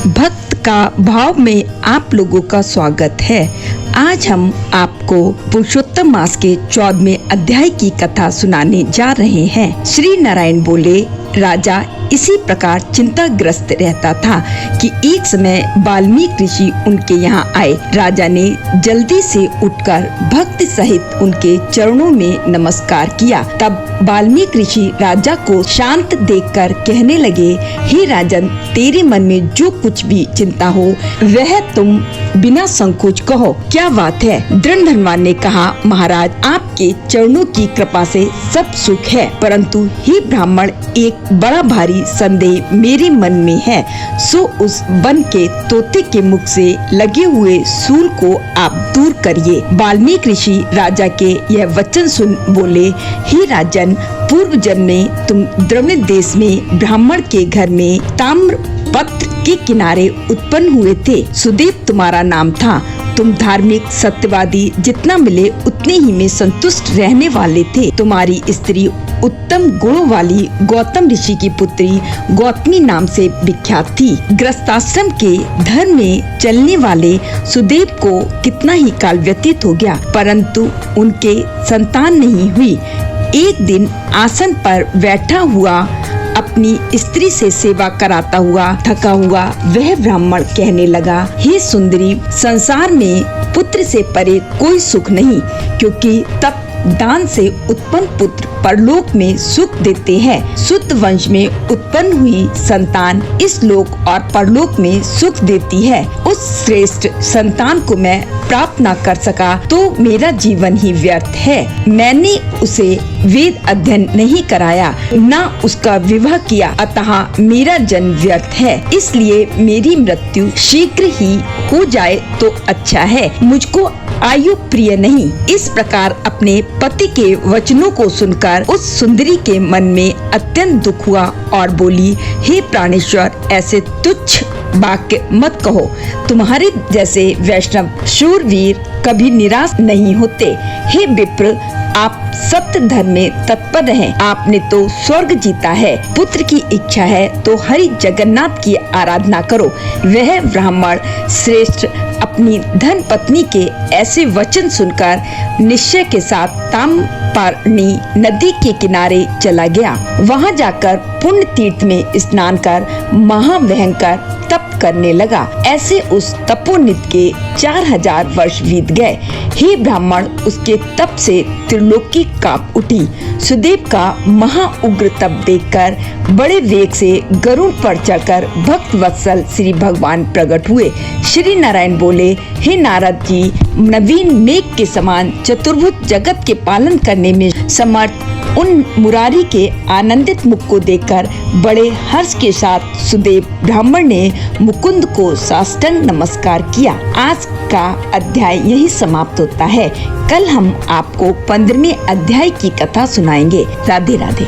भक्त का भाव में आप लोगों का स्वागत है। आज हम आपको पुरुषोत्तम मास के 14वें अध्याय की कथा सुनाने जा रहे हैं। श्री नारायण बोले, राजा इसी प्रकार चिंताग्रस्त रहता था कि एक समय वाल्मीकि ऋषि उनके यहाँ आए। राजा ने जल्दी से उठकर भक्ति सहित उनके चरणों में नमस्कार किया। तब वाल्मीकि ऋषि राजा को शांत देखकर कहने लगे, हे राजन, तेरे मन में जो कुछ भी चिंता हो वह तुम बिना संकोच कहो, क्या बात है। दृढ़ धनवान ने कहा, महाराज, आपके चरणों की कृपा से सब सुख है, परंतु हे ब्राह्मण, एक बड़ा भारी संदेह मेरे मन में है। सो उस वन के तोते के मुख से लगे हुए सूल को आप दूर करिए। वाल्मीकि ऋषि राजा के यह वचन सुन बोले, हे राजन, पूर्व जन्म में तुम द्रविड़ देश में ब्राह्मण के घर में ताम्र पत्र के किनारे उत्पन्न हुए थे। सुदेव तुम्हारा नाम था। तुम धार्मिक, सत्यवादी, जितना मिले उतने ही में संतुष्ट रहने वाले थे। तुम्हारी स्त्री उत्तम गुणों वाली गौतम ऋषि की पुत्री गौतमी नाम से विख्यात थी। गृहस्थाश्रम के धर्म में चलने वाले सुदेव को कितना ही काल व्यतीत हो गया, परंतु उनके संतान नहीं हुई। एक दिन आसन पर बैठा हुआ अपनी स्त्री से सेवा कराता हुआ थका हुआ वह ब्राह्मण कहने लगा, हे सुंदरी, संसार में पुत्र से परे कोई सुख नहीं, क्योंकि तब दान से उत्पन्न पुत्र परलोक में सुख देते हैं। शुद्ध वंश में उत्पन्न हुई संतान इस लोक और परलोक में सुख देती है। उस श्रेष्ठ संतान को मैं प्राप्त न कर सका तो मेरा जीवन ही व्यर्थ है। मैंने उसे वेद अध्ययन नहीं कराया, न उसका विवाह किया, अतः मेरा जन्म व्यर्थ है। इसलिए मेरी मृत्यु शीघ्र ही हो जाए तो अच्छा है। मुझको आयु प्रिय नहीं। इस प्रकार अपने पति के वचनों को सुनकर उस सुंदरी के मन में अत्यंत दुख हुआ और बोली, हे प्राणेश्वर, ऐसे तुच्छ वाक्य मत कहो। तुम्हारे जैसे वैष्णव शूरवीर कभी निराश नहीं होते। हे विप्र, आप सत्य धर्म में तत्पर रहें। आपने तो स्वर्ग जीता है। पुत्र की इच्छा है तो हरि जगन्नाथ की आराधना करो। वह ब्राह्मण श्रेष्ठ अपनी धन पत्नी के ऐसे वचन सुनकर निश्चय के साथ ताम्रपर्णी नदी के किनारे चला गया। वहां जाकर पुण्य तीर्थ में स्नान कर महाभयंकर तप करने लगा। ऐसे उस तपोनिधि के 4000 वर्ष बीत गए। हे ब्राह्मण, उसके तप से त्रिलोकी कांप उठी। सुदेव का महा उग्र तप देखकर बड़े वेग से गरुड़ पर चढ़कर भक्त वत्सल श्री भगवान प्रकट हुए। श्री नारायण बोले, हे नारद जी, नवीन मेघ के समान चतुर्भुज जगत के पालन करने में समर्थ उन मुरारी के आनंदित मुख को देखकर बड़े हर्ष के साथ सुदेव ब्राह्मण ने मुकुंद को साष्टांग नमस्कार किया। आज का अध्याय यही समाप्त होता है। कल हम आपको 15वें अध्याय की कथा सुनाएंगे। राधे राधे।